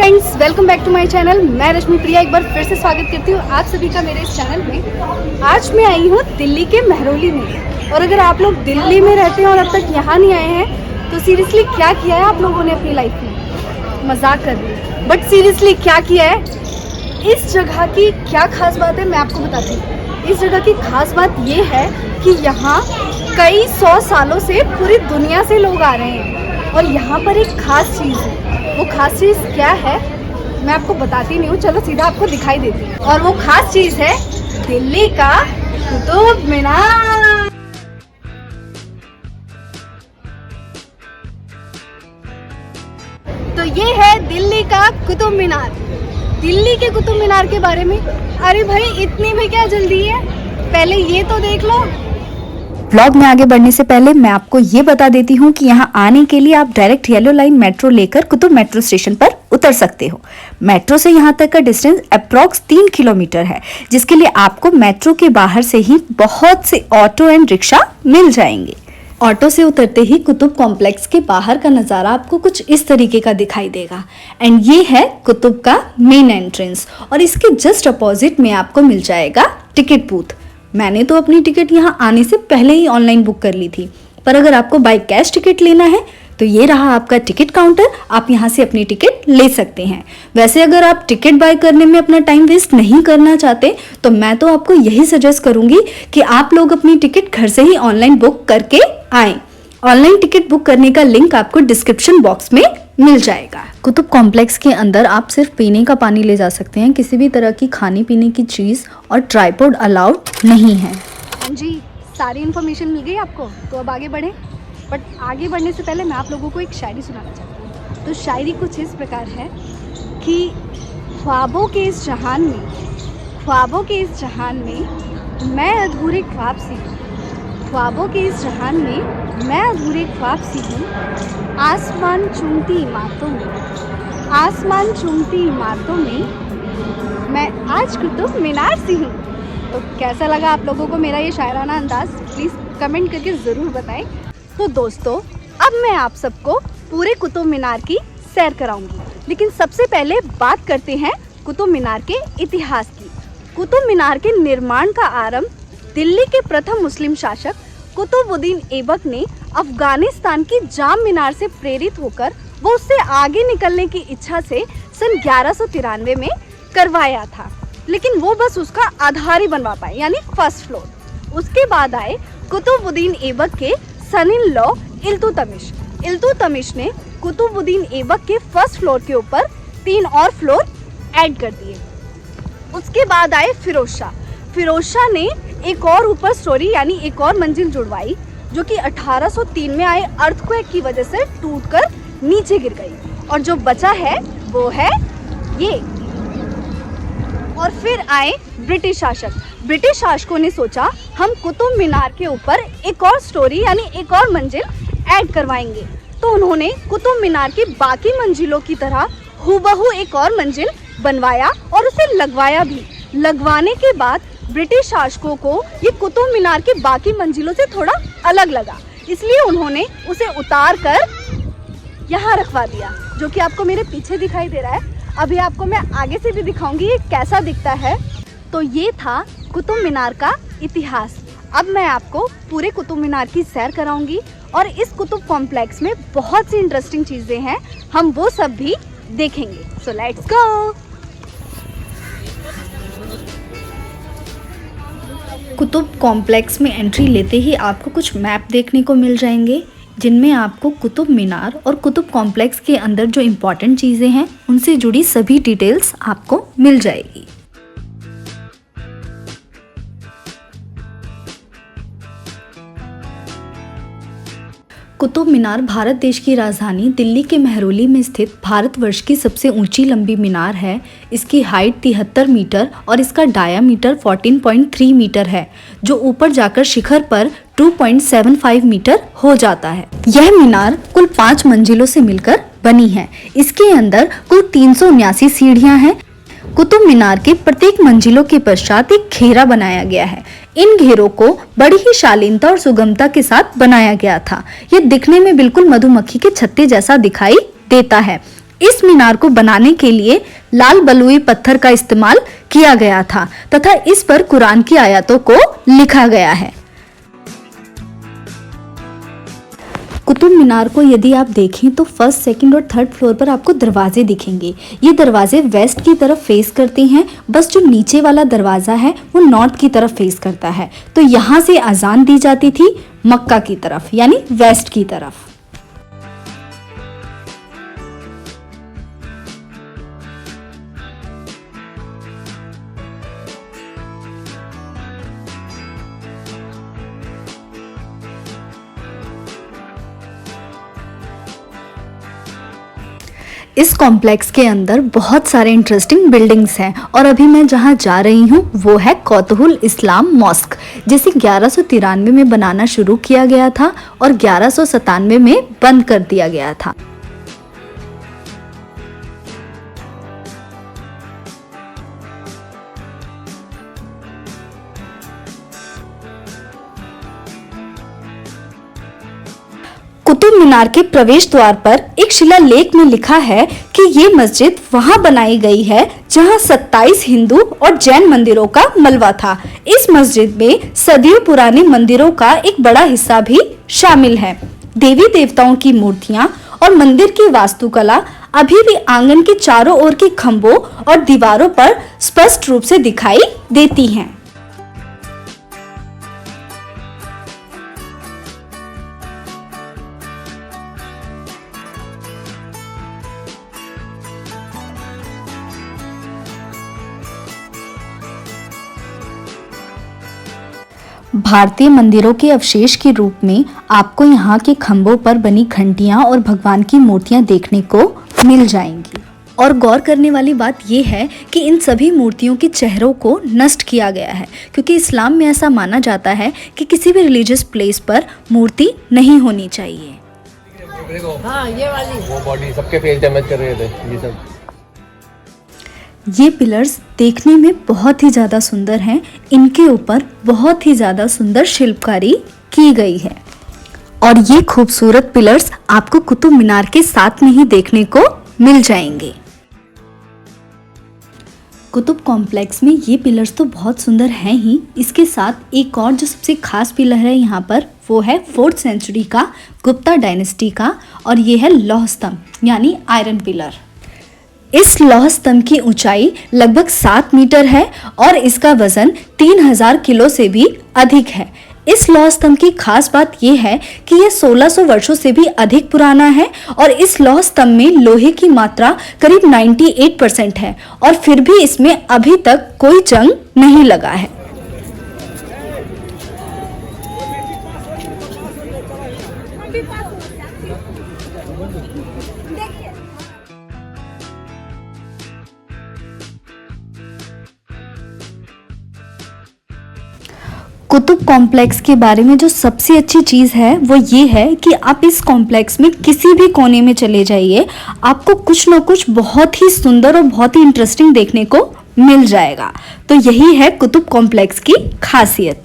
Friends, welcome back to my channel. मैं रश्मि प्रिया एक बार फिर से स्वागत करती हूँ आप सभी का मेरे इस चैनल में। आज मैं आई हूँ दिल्ली के महरौली में, और अगर आप लोग दिल्ली में रहते हैं और अब तक यहाँ नहीं आए हैं तो सीरियसली क्या किया है आप लोगों ने अपनी लाइफ में। मजाक कर रही हूँ, बट सीरियसली क्या किया है। इस जगह की क्या खास बात है मैं आपको बताती हूँ। इस जगह की खास बात ये है कि यहाँ कई 100 सालों से पूरी दुनिया से लोग आ रहे हैं, और यहाँ पर एक खास चीज़ है। वो खास चीज़ क्या है मैं आपको बताती नहीं हूँ, चलो सीधा आपको दिखाई देती हूँ। और वो खास चीज़ है दिल्ली का कुतुब मीनार। तो ये है दिल्ली का कुतुब मीनार। दिल्ली के कुतुब मीनार के बारे में, अरे भाई इतनी भी क्या जल्दी है, पहले ये तो देख लो। ब्लॉग में आगे बढ़ने से पहले मैं आपको ये बता देती हूँ कि यहाँ आने के लिए आप डायरेक्ट येलो लाइन मेट्रो लेकर कुतुब मेट्रो स्टेशन पर उतर सकते हो। मेट्रो से यहाँ तक का डिस्टेंस अप्रॉक्स 3 किलोमीटर है, जिसके लिए आपको मेट्रो के बाहर से ही बहुत से ऑटो एंड रिक्शा मिल जाएंगे। ऑटो से उतरते ही कुतुब कॉम्प्लेक्स के बाहर का नज़ारा आपको कुछ इस तरीके का दिखाई देगा। एंड ये है कुतुब का मेन एंट्रेंस, और इसके जस्ट अपोजिट में आपको मिल जाएगा टिकट बूथ। मैंने तो अपनी टिकट यहाँ आने से पहले ही ऑनलाइन बुक कर ली थी, पर अगर आपको बाय कैश टिकट लेना है तो ये रहा आपका टिकट काउंटर, आप यहाँ से अपनी टिकट ले सकते हैं। वैसे अगर आप टिकट बाय करने में अपना टाइम वेस्ट नहीं करना चाहते तो मैं तो आपको यही सजेस्ट करूंगी कि आप लोग अपनी टिकट घर से ही ऑनलाइन बुक करके आएं। ऑनलाइन टिकट बुक करने का लिंक आपको डिस्क्रिप्शन बॉक्स में मिल जाएगा। कुतुब कॉम्प्लेक्स के अंदर आप सिर्फ पीने का पानी ले जा सकते हैं, किसी भी तरह की खाने पीने की चीज़ और ट्राइपॉड अलाउड नहीं है। हाँ जी, सारी इन्फॉर्मेशन मिल गई आपको, तो अब आगे बढ़ें। बट आगे बढ़ने से पहले मैं आप लोगों को एक शायरी सुनाना चाहती हूँ। तो शायरी कुछ इस प्रकार है कि ख्वाबों के इस जहान में मैं अधूरे ख्वाब सी हूँ। ख्वाबों के इस जहान में मैं अधूरे ख्वाब सी हूँ। आसमान चूमती इमारतों में मैं आज कुतुब मीनार सी हूँ। तो कैसा लगा आप लोगों को मेरा ये शायराना अंदाज, प्लीज़ कमेंट करके ज़रूर बताएं। तो दोस्तों, अब मैं आप सबको पूरे कुतुब मीनार की सैर कराऊंगी, लेकिन सबसे पहले बात करते हैं कुतुब मीनार के इतिहास की। कुतुब मीनार के निर्माण का आरंभ दिल्ली के प्रथम मुस्लिम शासक कुतुबुद्दीन ऐबक ने अफगानिस्तान की जाम मीनार से प्रेरित होकर वो उससे आगे निकलने की इच्छा से सन 1193 में करवाया था, लेकिन वो बस उसका आधार ही बनवा पाए, यानी फर्स्ट फ्लोर। उसके बाद आए कुतुबुद्दीन ऐबक के सन इन लॉ इल्तुतमिश ने कुतुबुद्दीन ऐबक के फर्स्ट फ्लोर के ऊपर 3 और फ्लोर ऐड कर दिए। उसके बाद आए फिरोज शाह ने एक और ऊपर स्टोरी यानी एक और मंजिल जुड़वाई, जो कि 1803 में आए अर्थक्वेक की वजह से टूटकर नीचे गिर गई, और जो बचा है वो है ये। और फिर आए ब्रिटिश शासकों ने सोचा हम कुतुब मीनार के ऊपर एक और स्टोरी यानी एक और मंजिल ऐड करवाएंगे, तो उन्होंने कुतुब मीनार की बाकी मंजिलों की तरह हूबहू एक और मंजिल बनवाया और उसे लगवाया भी। लगवाने के बाद ब्रिटिश शासकों को ये कुतुब मीनार की बाकी मंजिलों से थोड़ा अलग लगा, इसलिए उन्होंने उसे उतार कर यहाँ रखवा दिया, जो कि आपको मेरे पीछे दिखाई दे रहा है। अभी आपको मैं आगे से भी दिखाऊंगी ये कैसा दिखता है। तो ये था कुतुब मीनार का इतिहास। अब मैं आपको पूरे कुतुब मीनार की सैर कराऊंगी, और इस कुतुब कॉम्प्लेक्स में बहुत सी इंटरेस्टिंग चीज़ें हैं, हम वो सब भी देखेंगे। So let's go. Qutub complex में एंट्री लेते ही आपको कुछ मैप देखने को मिल जाएंगे, जिनमें आपको कुतुब मीनार और कुतुब कॉम्प्लेक्स के अंदर जो इम्पोर्टेंट चीज़ें हैं उनसे जुड़ी सभी डिटेल्स आपको मिल जाएगी। कुतुब मीनार भारत देश की राजधानी दिल्ली के महरौली में स्थित भारतवर्ष की सबसे ऊंची लंबी मीनार है। इसकी हाइट 73 मीटर और इसका डायामीटर 14.3 मीटर है, जो ऊपर जाकर शिखर पर 2.75 मीटर हो जाता है। यह मीनार कुल 5 मंजिलों से मिलकर बनी है। इसके अंदर कुल 379 सीढ़ियां हैं। कुतुब मीनार के प्रत्येक मंजिलों के पश्चात एक घेरा बनाया गया है। इन घेरों को बड़ी ही शालीनता और सुगमता के साथ बनाया गया था। यह दिखने में बिल्कुल मधुमक्खी के छत्ते जैसा दिखाई देता है। इस मीनार को बनाने के लिए लाल बलुई पत्थर का इस्तेमाल किया गया था तथा इस पर कुरान की आयतों को लिखा गया है। कुतुब मीनार को यदि आप देखें तो फर्स्ट, सेकंड और थर्ड फ्लोर पर आपको दरवाजे दिखेंगे। ये दरवाजे वेस्ट की तरफ फेस करते हैं, बस जो नीचे वाला दरवाज़ा है वो नॉर्थ की तरफ फेस करता है। तो यहाँ से अजान दी जाती थी मक्का की तरफ यानी वेस्ट की तरफ। इस कॉम्प्लेक्स के अंदर बहुत सारे इंटरेस्टिंग बिल्डिंग्स हैं और अभी मैं जहां जा रही हूं वो है कौतहुल इस्लाम मॉस्क, जिसे 1193 में बनाना शुरू किया गया था और 1197 में बंद कर दिया गया था। कुतुब मीनार के प्रवेश द्वार पर एक शिलालेख में लिखा है कि ये मस्जिद वहां बनाई गई है जहां 27 हिंदू और जैन मंदिरों का मलबा था। इस मस्जिद में सदियों पुराने मंदिरों का एक बड़ा हिस्सा भी शामिल है। देवी देवताओं की मूर्तियां और मंदिर की वास्तुकला अभी भी आंगन के चारों ओर के खंभों और दीवारों पर स्पष्ट रूप से दिखाई देती हैं। भारतीय मंदिरों के अवशेष के रूप में आपको यहाँ के खंभों पर बनी घंटियाँ और भगवान की मूर्तियाँ देखने को मिल जाएंगी। और गौर करने वाली बात यह है कि इन सभी मूर्तियों के चेहरों को नष्ट किया गया है, क्योंकि इस्लाम में ऐसा माना जाता है कि किसी भी रिलीजियस प्लेस पर मूर्ति नहीं होनी चाहिए। हाँ, ये वाली वो बॉडी सबके फेस डैमेज कर रहे थे ये सब। ये पिलर्स देखने में बहुत ही ज़्यादा सुंदर हैं। इनके ऊपर बहुत ही ज़्यादा सुंदर शिल्पकारी की गई है और ये खूबसूरत पिलर्स आपको कुतुब मीनार के साथ में ही देखने को मिल जाएंगे। कुतुब कॉम्प्लेक्स में ये पिलर्स तो बहुत सुंदर हैं ही, इसके साथ एक और जो सबसे खास पिलर है यहाँ पर वो है 4th सेंचुरी का गुप्ता डायनेस्टी का, और ये है लौह स्तंभ यानी आयरन पिलर। इस लौह स्तंभ की ऊंचाई लगभग 7 मीटर है और इसका वजन 3000 किलो से भी अधिक है। इस लौह स्तंभ की खास बात यह है कि यह 1600 वर्षों से भी अधिक पुराना है और इस लौह स्तंभ में लोहे की मात्रा करीब 98% है और फिर भी इसमें अभी तक कोई जंग नहीं लगा है। कुतुब कॉम्प्लेक्स के बारे में जो सबसे अच्छी चीज़ है वो ये है कि आप इस कॉम्प्लेक्स में किसी भी कोने में चले जाइए, आपको कुछ ना कुछ बहुत ही सुंदर और बहुत ही इंटरेस्टिंग देखने को मिल जाएगा। तो यही है कुतुब कॉम्प्लेक्स की खासियत।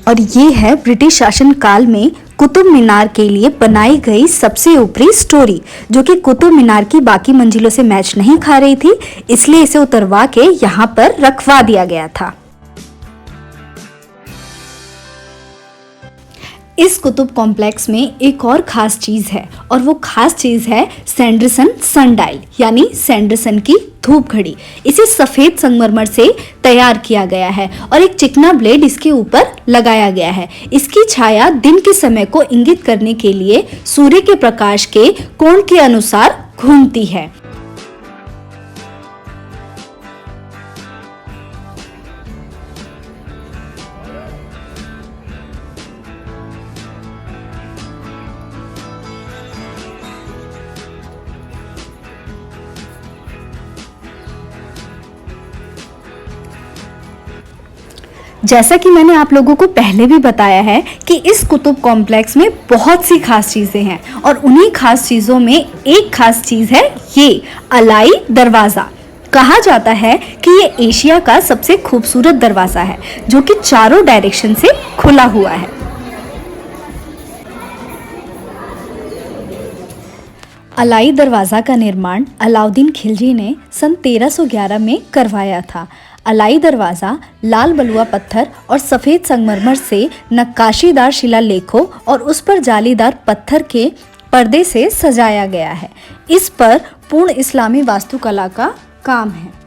और ये है ब्रिटिश शासन काल में कुतुब मीनार के लिए बनाई गई सबसे ऊपरी स्टोरी, जो कि कुतुब मीनार की बाकी मंजिलों से मैच नहीं खा रही थी, इसलिए इसे उतरवा के यहाँ पर रखवा दिया गया था। इस कुतुब कॉम्प्लेक्स में एक और खास चीज है और वो खास चीज है सैंडरसन सनडायल यानी सैंडरसन की धूप घड़ी। इसे सफेद संगमरमर से तैयार किया गया है और एक चिकना ब्लेड इसके ऊपर लगाया गया है। इसकी छाया दिन के समय को इंगित करने के लिए सूर्य के प्रकाश के कोण के अनुसार घूमती है। जैसा कि मैंने आप लोगों को पहले भी बताया है कि इस कुतुब कॉम्प्लेक्स में बहुत सी खास चीज़ें हैं और उन्हीं खास चीज़ों में एक खास चीज़ है ये अलाई दरवाज़ा। कहा जाता है कि ये एशिया का सबसे खूबसूरत दरवाज़ा है जो कि चारों डायरेक्शन से खुला हुआ है। अलाई दरवाज़ा का निर्माण अलाउद्दीन खिलजी ने सन 1311 में करवाया था। अलाई दरवाज़ा लाल बलुआ पत्थर और सफ़ेद संगमरमर से नक्काशीदार शिलालेखों और उस पर जालीदार पत्थर के पर्दे से सजाया गया है। इस पर पूर्ण इस्लामी वास्तुकला का काम है।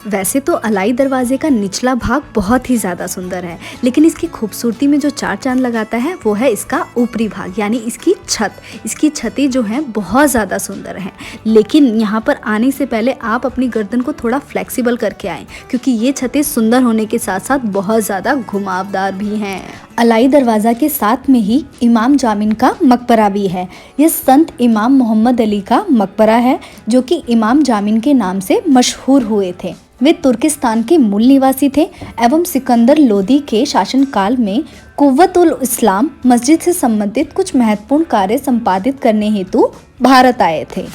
वैसे तो अलाई दरवाजे का निचला भाग बहुत ही ज़्यादा सुंदर है, लेकिन इसकी खूबसूरती में जो चार चांद लगाता है वो है इसका ऊपरी भाग यानी इसकी छत। इसकी छतें जो हैं बहुत ज़्यादा सुंदर हैं, लेकिन यहाँ पर आने से पहले आप अपनी गर्दन को थोड़ा फ्लेक्सिबल करके आएँ, क्योंकि ये छतें सुंदर होने के साथ साथ बहुत ज़्यादा घुमावदार भी हैं। अलाई दरवाज़ा के साथ में ही इमाम जामिन का मकबरा भी है। यह संत इमाम मोहम्मद अली का मकबरा है जो कि इमाम जामिन के नाम से मशहूर हुए थे। वे तुर्किस्तान के मूल निवासी थे एवं सिकंदर लोदी के शासनकाल में कुव्वतुल इस्लाम मस्जिद से संबंधित कुछ महत्वपूर्ण कार्य संपादित करने हेतु भारत आए थे।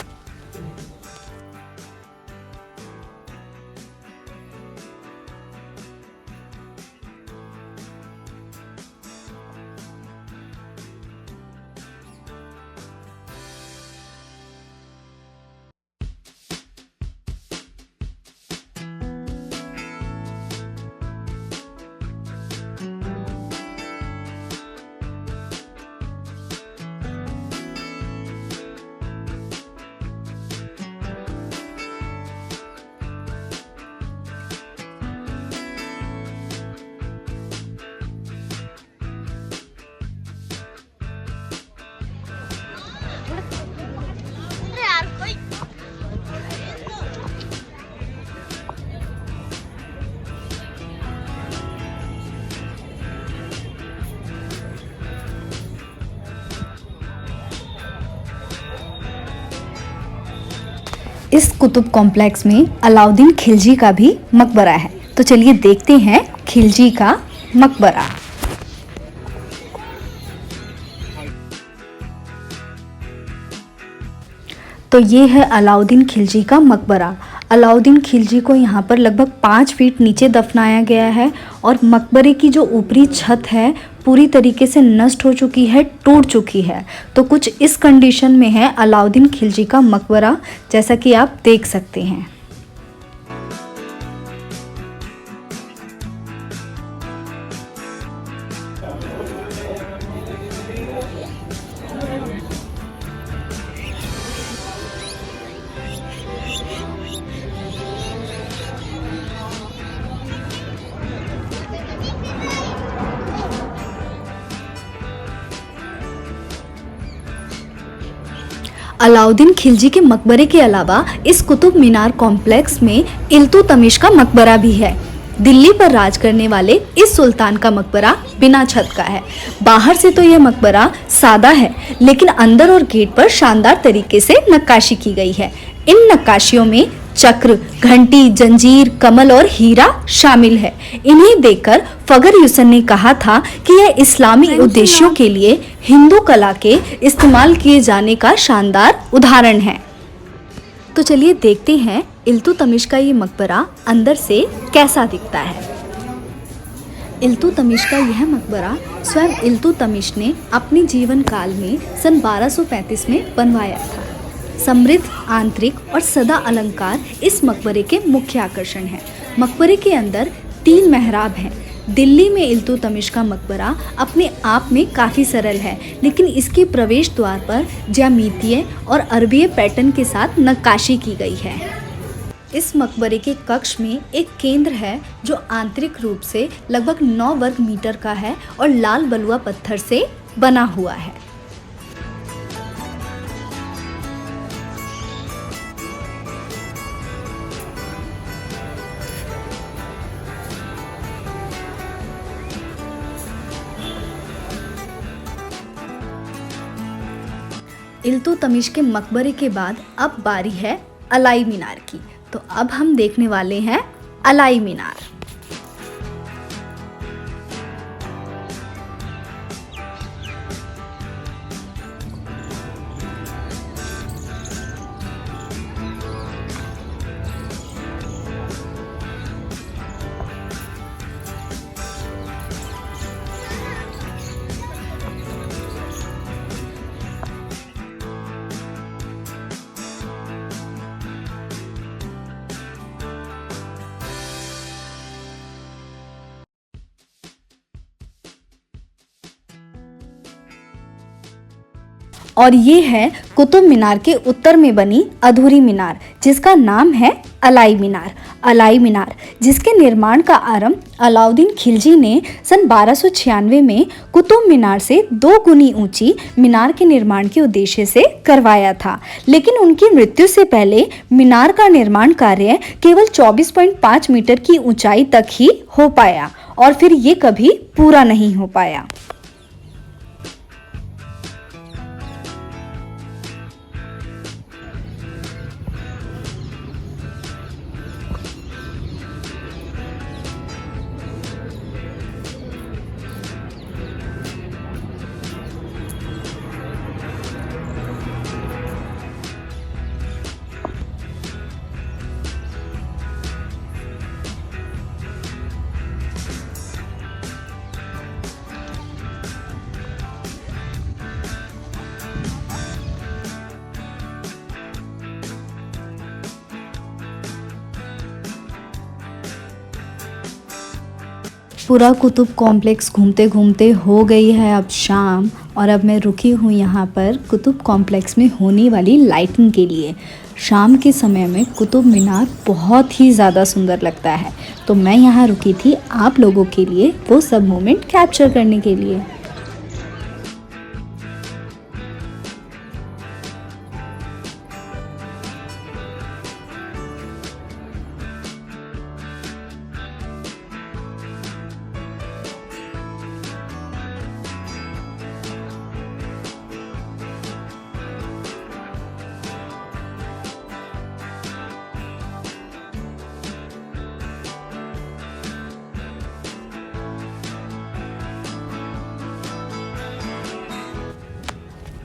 इस कुतुब कॉम्प्लेक्स में अलाउद्दीन खिलजी का भी मकबरा है। तो चलिए देखते हैं खिलजी का मकबरा। तो ये है अलाउद्दीन खिलजी का मकबरा। अलाउद्दीन खिलजी को यहाँ पर लगभग 5 फीट नीचे दफनाया गया है और मकबरे की जो ऊपरी छत है पूरी तरीके से नष्ट हो चुकी है, टूट चुकी है। तो कुछ इस कंडीशन में है अलाउद्दीन खिलजी का मकबरा, जैसा कि आप देख सकते हैं। अलाउद्दीन खिलजी के मकबरे के अलावा इस कुतुब मीनार कॉम्प्लेक्स में इल्तुतमिश का मकबरा भी है। दिल्ली पर राज करने वाले इस सुल्तान का मकबरा बिना छत का है। बाहर से तो यह मकबरा सादा है, लेकिन अंदर और गेट पर शानदार तरीके से नक्काशी की गई है। इन नक्काशियों में चक्र, घंटी, जंजीर, कमल और हीरा शामिल है। इन्हें देखकर फखर-ए-हुसैन ने कहा था कि यह इस्लामी उद्देश्यों के लिए हिंदू कला के इस्तेमाल किए जाने का शानदार उदाहरण है। तो चलिए देखते हैं इल्तुतमिश का ये मकबरा अंदर से कैसा दिखता है। इल्तुतमिश का यह मकबरा स्वयं इल्तुतमिश ने अपने जीवन काल में सन 1235 में बनवाया था। समृद्ध आंतरिक और सदा अलंकार इस मकबरे के मुख्य आकर्षण हैं। मकबरे के अंदर 3 मेहराब हैं। दिल्ली में इल्तुतमिश का मकबरा अपने आप में काफ़ी सरल है, लेकिन इसके प्रवेश द्वार पर ज्यामितीय और अरबीय पैटर्न के साथ नक्काशी की गई है। इस मकबरे के कक्ष में एक केंद्र है जो आंतरिक रूप से लगभग 9 वर्ग मीटर का है और लाल बलुआ पत्थर से बना हुआ है। इल्तुतमिश के मकबरे के बाद अब बारी है अलाई मीनार की। तो अब हम देखने वाले हैं अलाई मीनार। और ये है कुतुब मीनार के उत्तर में बनी अधूरी मीनार, जिसका नाम है अलाई मीनार। अलाई मीनार जिसके निर्माण का आरंभ अलाउद्दीन खिलजी ने सन 1296 में कुतुब मीनार से 2 गुनी ऊंची मीनार के निर्माण के उद्देश्य से करवाया था, लेकिन उनकी मृत्यु से पहले मीनार का निर्माण कार्य केवल 24.5 मीटर की ऊंचाई तक ही हो पाया और फिर ये कभी पूरा नहीं हो पाया। पूरा कुतुब कॉम्प्लेक्स घूमते घूमते हो गई है अब शाम और अब मैं रुकी हूँ यहाँ पर कुतुब कॉम्प्लेक्स में होने वाली लाइटिंग के लिए। शाम के समय में कुतुब मीनार बहुत ही ज़्यादा सुंदर लगता है, तो मैं यहाँ रुकी थी आप लोगों के लिए वो सब मोमेंट कैप्चर करने के लिए।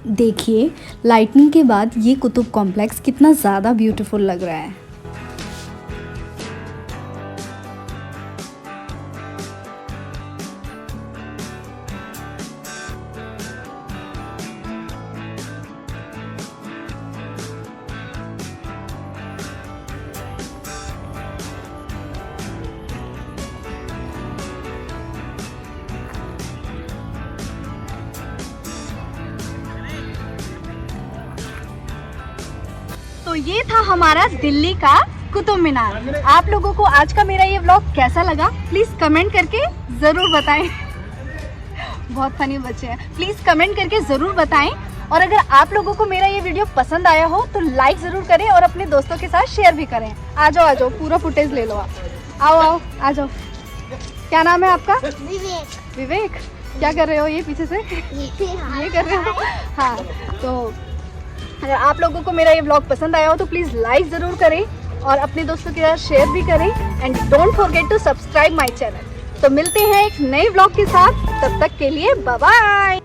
देखिए लाइटनिंग के बाद ये कुतुब कॉम्प्लेक्स कितना ज़्यादा ब्यूटीफुल लग रहा है। तो ये था हमारा दिल्ली का कुतुब मीनार। आप लोगों को आज का मेरा ये व्लॉग कैसा लगा प्लीज़ कमेंट करके ज़रूर बताएं। बहुत फनी बच्चे हैं, प्लीज़ कमेंट करके ज़रूर बताएं। और अगर आप लोगों को मेरा ये वीडियो पसंद आया हो तो लाइक ज़रूर करें और अपने दोस्तों के साथ शेयर भी करें। आ जाओ पूरा फुटेज ले लो आप। आओ आ जाओ। क्या नाम है आपका? विवेक। विवेक, क्या कर रहे हो ये पीछे से? ये कर रहे हो? हाँ, तो अगर आप लोगों को मेरा ये व्लॉग पसंद आया हो तो प्लीज़ लाइक ज़रूर करें और अपने दोस्तों के साथ शेयर भी करें and don't forget to subscribe my channel. तो मिलते हैं एक नए व्लॉग के साथ, तब तक के लिए बाय बाय।